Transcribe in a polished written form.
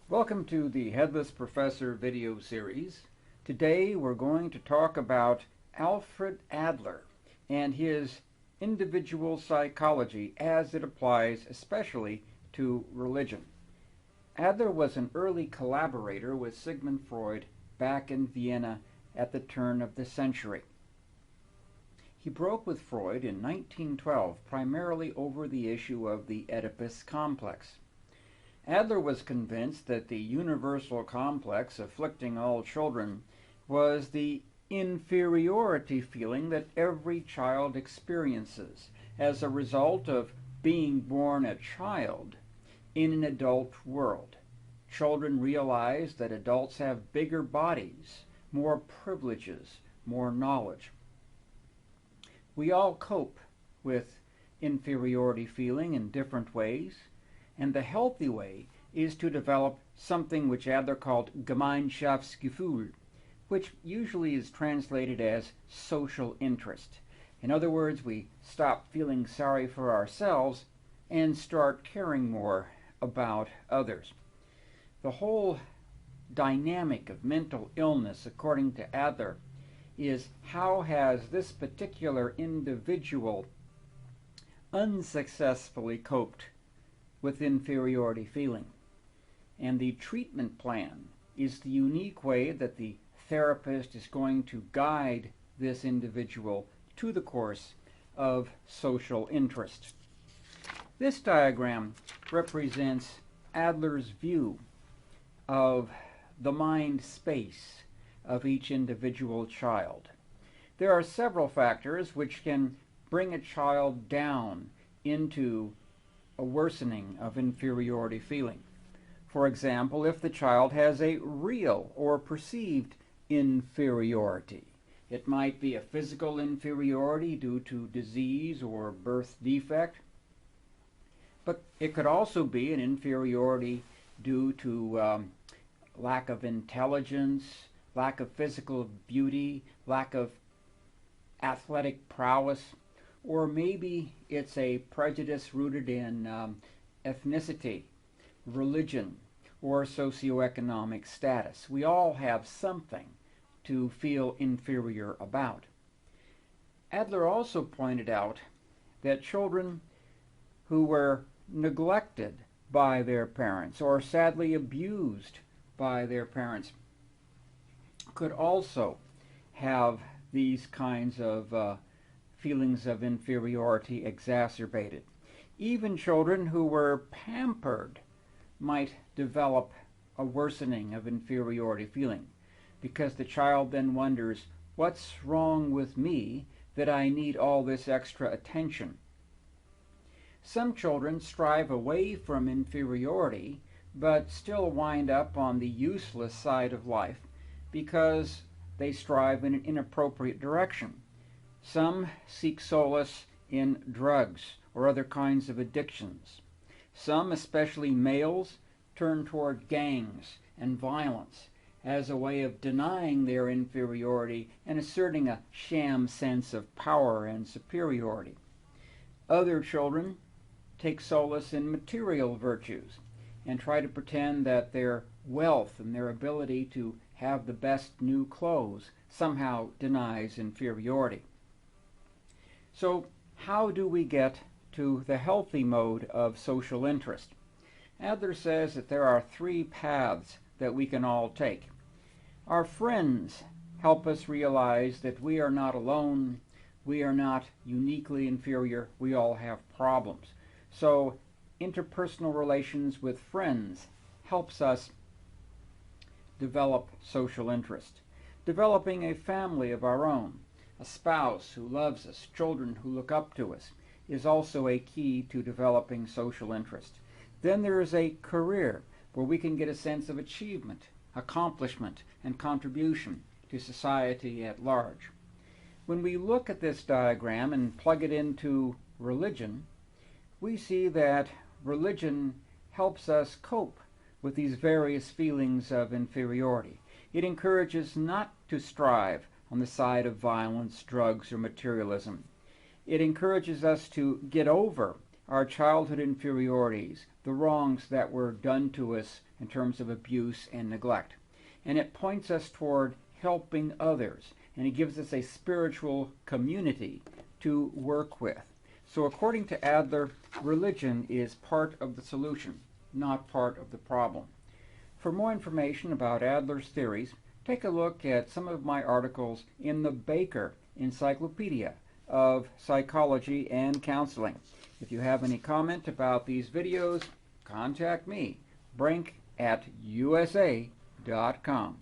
Welcome to the Headless Professor video series. Today we're going to talk about Alfred Adler and his individual psychology as it applies especially to religion. Adler was an early collaborator with Sigmund Freud back in Vienna at the turn of the century. He broke with Freud in 1912 primarily over the issue of the Oedipus complex. Adler was convinced that the universal complex afflicting all children was the inferiority feeling that every child experiences as a result of being born a child in an adult world. Children realize that adults have bigger bodies, more privileges, more knowledge. We all cope with inferiority feeling in different ways. And the healthy way is to develop something which Adler called Gemeinschaftsgefühl, which usually is translated as social interest. In other words, we stop feeling sorry for ourselves and start caring more about others. The whole dynamic of mental illness, according to Adler, is how has this particular individual unsuccessfully coped with inferiority feeling. And the treatment plan is the unique way that the therapist is going to guide this individual to the course of social interest. This diagram represents Adler's view of the mind space of each individual child. There are several factors which can bring a child down into a worsening of inferiority feeling. For example, if the child has a real or perceived inferiority, it might be a physical inferiority due to disease or birth defect, but it could also be an inferiority due to lack of intelligence, lack of physical beauty, lack of athletic prowess, or maybe it's a prejudice rooted in ethnicity, religion, or socioeconomic status. We all have something to feel inferior about. Adler also pointed out that children who were neglected by their parents or sadly abused by their parents could also have these kinds of feelings of inferiority exacerbated. Even children who were pampered might develop a worsening of inferiority feeling because the child then wonders, what's wrong with me that I need all this extra attention? Some children strive away from inferiority but still wind up on the useless side of life because they strive in an inappropriate direction. Some seek solace in drugs or other kinds of addictions. Some, especially males, turn toward gangs and violence as a way of denying their inferiority and asserting a sham sense of power and superiority. Other children take solace in material virtues and try to pretend that their wealth and their ability to have the best new clothes somehow denies inferiority. So how do we get to the healthy mode of social interest? Adler says that there are three paths that we can all take. Our friends help us realize that we are not alone, we are not uniquely inferior, we all have problems. So interpersonal relations with friends helps us develop social interest. Developing a family of our own, a spouse who loves us, children who look up to us, is also a key to developing social interest. Then there is a career where we can get a sense of achievement, accomplishment, and contribution to society at large. When we look at this diagram and plug it into religion, we see that religion helps us cope with these various feelings of inferiority. It encourages not to strive on the side of violence, drugs, or materialism. It encourages us to get over our childhood inferiorities, the wrongs that were done to us in terms of abuse and neglect. And it points us toward helping others, and it gives us a spiritual community to work with. So according to Adler, religion is part of the solution, not part of the problem. For more information about Adler's theories, take a look at some of my articles in the Baker Encyclopedia of Psychology and Counseling. If you have any comment about these videos, contact me, brink@usa.com.